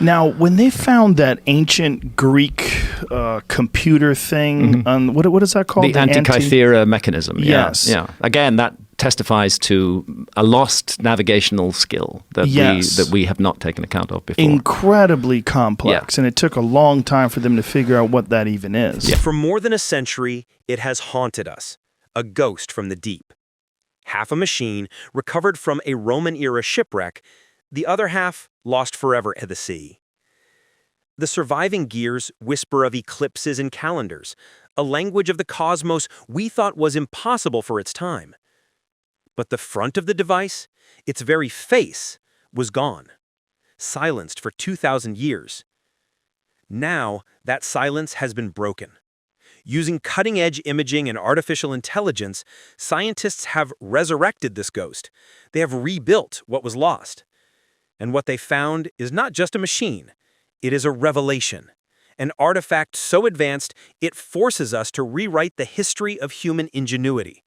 Now, when they found that ancient Greek computer thing, what is that called? The Antikythera mechanism. Yes. Yeah. Again, that testifies to a lost navigational skill that we have not taken account of before. Incredibly complex, and it took a long time for them to figure out what that even is. Yeah. For more than a century, it has haunted us, a ghost from the deep. Half a machine recovered from a Roman-era shipwreck, the other half lost forever at the sea. The surviving gears whisper of eclipses and calendars, a language of the cosmos we thought was impossible for its time. But the front of the device, its very face, was gone, silenced for 2,000 years. Now, that silence has been broken. Using cutting-edge imaging and artificial intelligence, scientists have resurrected this ghost. They have rebuilt what was lost. And what they found is not just a machine. It is a revelation, an artifact so advanced it forces us to rewrite the history of human ingenuity.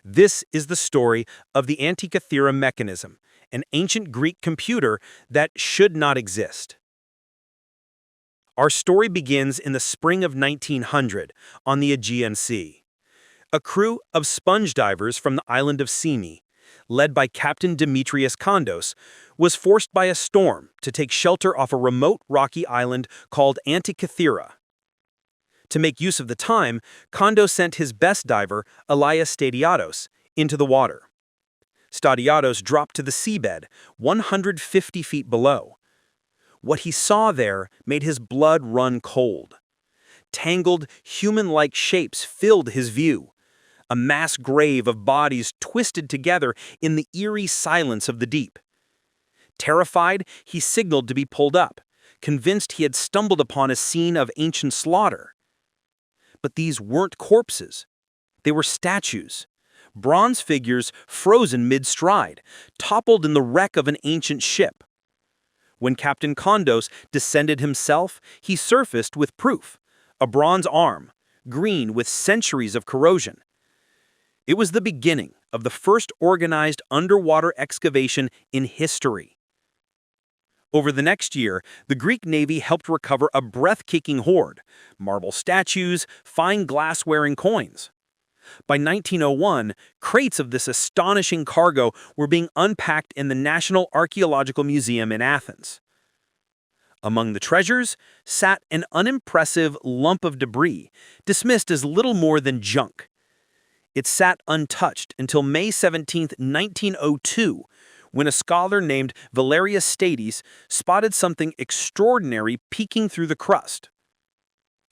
This is the story of the Antikythera mechanism, an ancient Greek computer that should not exist. Our story begins in the spring of 1900 on the Aegean Sea. A crew of sponge divers from the island of Symi, led by Captain Demetrius Kondos, was forced by a storm to take shelter off a remote rocky island called Antikythera. To make use of the time, Kondos sent his best diver, Elias Stadiatos, into the water. Stadiatos dropped to the seabed, 150 feet below. What he saw there made his blood run cold. Tangled, human-like shapes filled his view, a mass grave of bodies twisted together in the eerie silence of the deep. Terrified, he signaled to be pulled up, convinced he had stumbled upon a scene of ancient slaughter. But these weren't corpses. They were statues, bronze figures frozen mid-stride, toppled in the wreck of an ancient ship. When Captain Kondos descended himself, he surfaced with proof, a bronze arm, green with centuries of corrosion. It was the beginning of the first organized underwater excavation in history. Over the next year, the Greek Navy helped recover a breathtaking hoard, marble statues, fine glassware, and coins. By 1901, crates of this astonishing cargo were being unpacked in the National Archaeological Museum in Athens. Among the treasures sat an unimpressive lump of debris, dismissed as little more than junk. It sat untouched until May 17, 1902, when a scholar named Valerius Stades spotted something extraordinary peeking through the crust.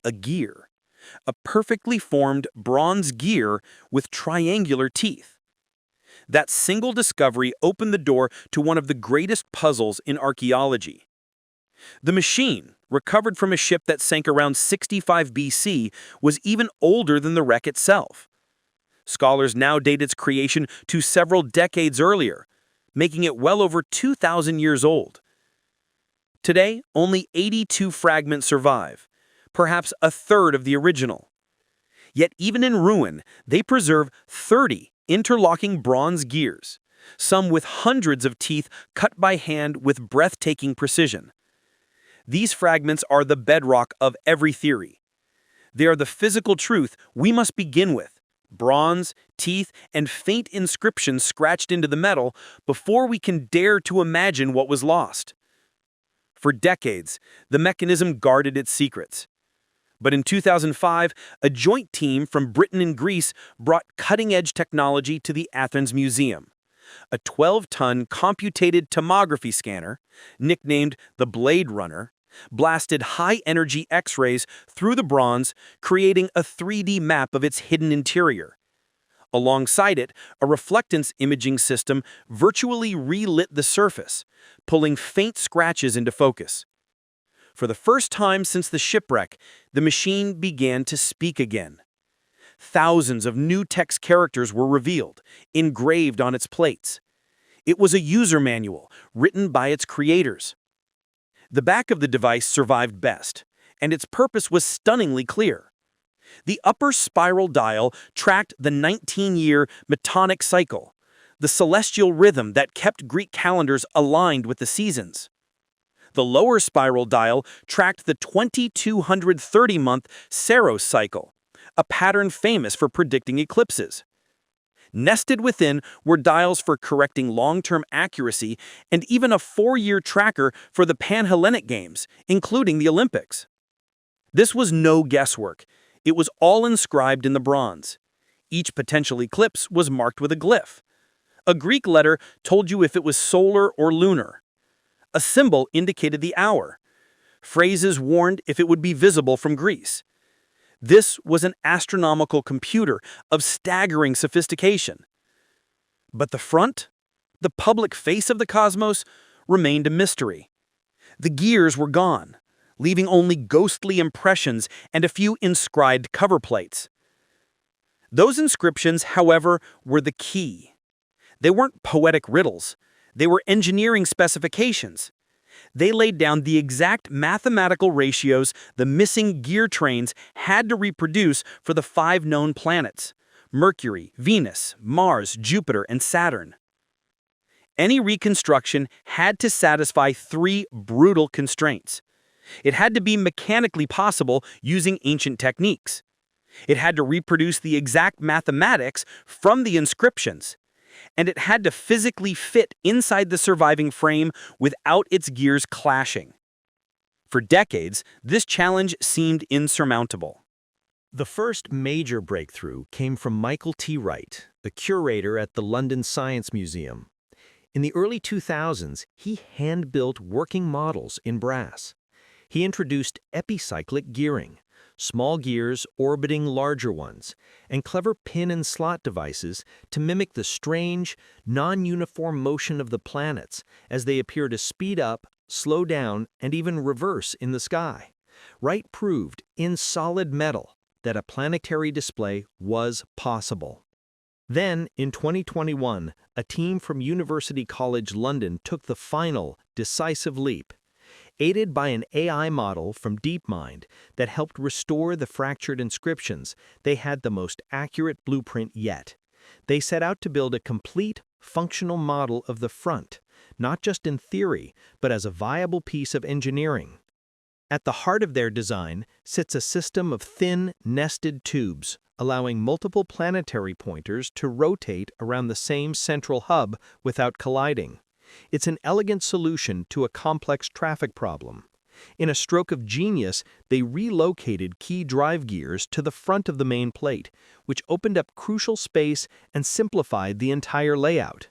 A gear. A perfectly formed bronze gear with triangular teeth. That single discovery opened the door to one of the greatest puzzles in archaeology. The machine, recovered from a ship that sank around 65 BC, was even older than the wreck itself. Scholars now date its creation to several decades earlier, making it well over 2,000 years old. Today, only 82 fragments survive, perhaps a third of the original. Yet even in ruin, they preserve 30 interlocking bronze gears, some with hundreds of teeth cut by hand with breathtaking precision. These fragments are the bedrock of every theory. They are the physical truth we must begin with. Bronze, teeth, and faint inscriptions scratched into the metal before we can dare to imagine what was lost. For decades, the mechanism guarded its secrets. But in 2005, a joint team from Britain and Greece brought cutting-edge technology to the Athens Museum. A 12-ton computated tomography scanner, nicknamed the Blade Runner, blasted high-energy X-rays through the bronze, creating a 3D map of its hidden interior. Alongside it, a reflectance imaging system virtually relit the surface, pulling faint scratches into focus. For the first time since the shipwreck, the machine began to speak again. Thousands of new text characters were revealed, engraved on its plates. It was a user manual, written by its creators. The back of the device survived best, and its purpose was stunningly clear. The upper spiral dial tracked the 19-year Metonic cycle, the celestial rhythm that kept Greek calendars aligned with the seasons. The lower spiral dial tracked the 2230-month Saros cycle, a pattern famous for predicting eclipses. Nested within were dials for correcting long-term accuracy and even a 4-year tracker for the Pan-Hellenic Games, including the Olympics. This was no guesswork. It was all inscribed in the bronze. Each potential eclipse was marked with a glyph. A Greek letter told you if it was solar or lunar. A symbol indicated the hour. Phrases warned if it would be visible from Greece. This was an astronomical computer of staggering sophistication. But the front, the public face of the cosmos, remained a mystery. The gears were gone, leaving only ghostly impressions and a few inscribed cover plates. Those inscriptions, however, were the key. They weren't poetic riddles. They were engineering specifications. They laid down the exact mathematical ratios the missing gear trains had to reproduce for the 5 known planets: Mercury, Venus, Mars, Jupiter, and Saturn. Any reconstruction had to satisfy 3 brutal constraints. It had to be mechanically possible using ancient techniques. It had to reproduce the exact mathematics from the inscriptions. And it had to physically fit inside the surviving frame without its gears clashing. For decades, this challenge seemed insurmountable. The first major breakthrough came from Michael T. Wright, the curator at the London Science Museum. In the early 2000s, he hand-built working models in brass. He introduced epicyclic gearing, small gears orbiting larger ones, and clever pin and slot devices to mimic the strange, non-uniform motion of the planets as they appear to speed up, slow down, and even reverse in the sky. Wright proved, in solid metal, that a planetary display was possible. Then, in 2021, a team from University College London took the final, decisive leap. Aided by an AI model from DeepMind that helped restore the fractured inscriptions, they had the most accurate blueprint yet. They set out to build a complete, functional model of the front, not just in theory, but as a viable piece of engineering. At the heart of their design sits a system of thin, nested tubes, allowing multiple planetary pointers to rotate around the same central hub without colliding. It's an elegant solution to a complex traffic problem. In a stroke of genius, they relocated key drive gears to the front of the main plate, which opened up crucial space and simplified the entire layout.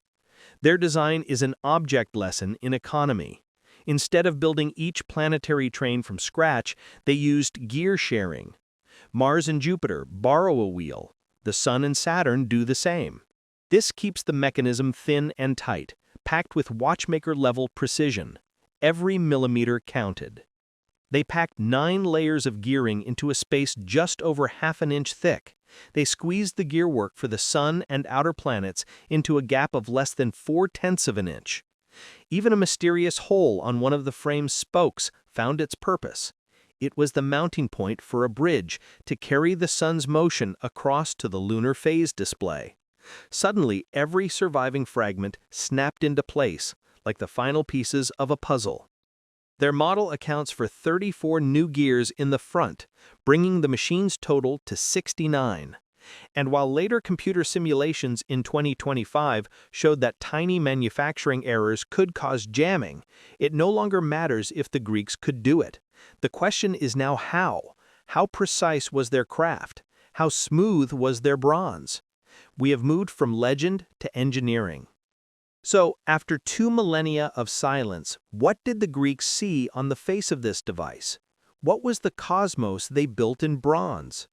Their design is an object lesson in economy. Instead of building each planetary train from scratch, they used gear sharing. Mars and Jupiter borrow a wheel. The Sun and Saturn do the same. This keeps the mechanism thin and tight, packed with watchmaker-level precision. Every millimeter counted. They packed 9 layers of gearing into a space just over half an inch thick. They squeezed the gearwork for the Sun and outer planets into a gap of less than 4/10 of an inch. Even a mysterious hole on one of the frame's spokes found its purpose. It was the mounting point for a bridge to carry the Sun's motion across to the lunar phase display. Suddenly, every surviving fragment snapped into place, like the final pieces of a puzzle. Their model accounts for 34 new gears in the front, bringing the machine's total to 69. And while later computer simulations in 2025 showed that tiny manufacturing errors could cause jamming, it no longer matters if the Greeks could do it. The question is now how. How precise was their craft? How smooth was their bronze? We have moved from legend to engineering. So, after 2 millennia of silence, what did the Greeks see on the face of this device? What was the cosmos they built in bronze?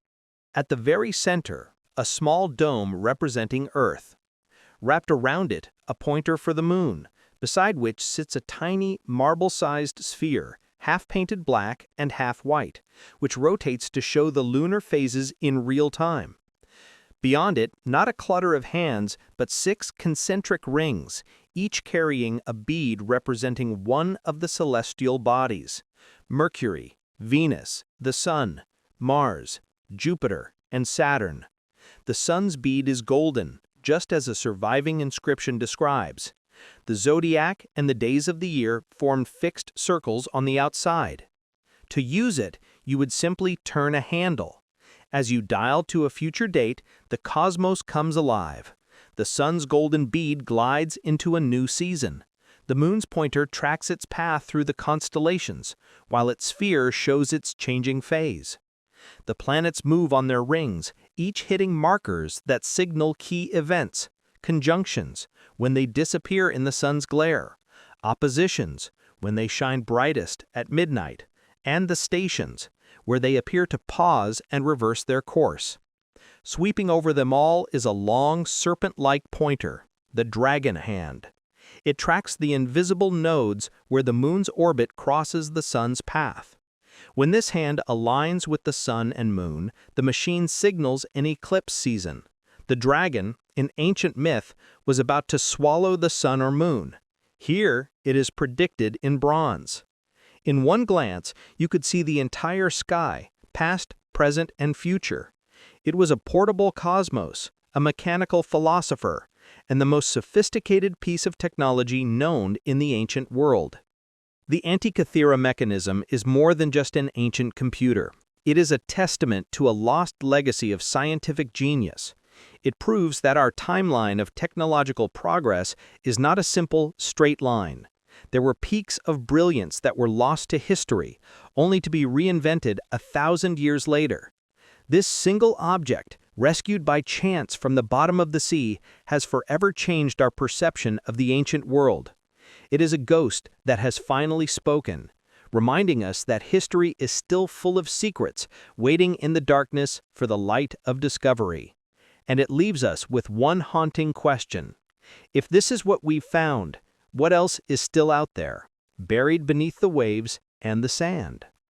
At the very center, a small dome representing Earth. Wrapped around it, a pointer for the moon, beside which sits a tiny, marble-sized sphere, half painted black and half white, which rotates to show the lunar phases in real time. Beyond it, not a clutter of hands, but 6 concentric rings, each carrying a bead representing one of the celestial bodies: Mercury, Venus, the Sun, Mars, Jupiter, and Saturn. The Sun's bead is golden, just as a surviving inscription describes. The zodiac and the days of the year formed fixed circles on the outside. To use it, you would simply turn a handle. As you dial to a future date, the cosmos comes alive. The sun's golden bead glides into a new season. The moon's pointer tracks its path through the constellations, while its sphere shows its changing phase. The planets move on their rings, each hitting markers that signal key events, conjunctions, when they disappear in the sun's glare, oppositions, when they shine brightest at midnight, and the stations, where they appear to pause and reverse their course. Sweeping over them all is a long, serpent-like pointer, the dragon hand. It tracks the invisible nodes where the moon's orbit crosses the sun's path. When this hand aligns with the sun and moon, the machine signals an eclipse season. The dragon, in ancient myth, was about to swallow the sun or moon. Here, it is predicted in bronze. In one glance, you could see the entire sky, past, present, and future. It was a portable cosmos, a mechanical philosopher, and the most sophisticated piece of technology known in the ancient world. The Antikythera mechanism is more than just an ancient computer. It is a testament to a lost legacy of scientific genius. It proves that our timeline of technological progress is not a simple, straight line. There were peaks of brilliance that were lost to history, only to be reinvented 1,000 years later. This single object, rescued by chance from the bottom of the sea, has forever changed our perception of the ancient world. It is a ghost that has finally spoken, reminding us that history is still full of secrets, waiting in the darkness for the light of discovery. And it leaves us with one haunting question. If this is what we've found, what else is still out there, buried beneath the waves and the sand?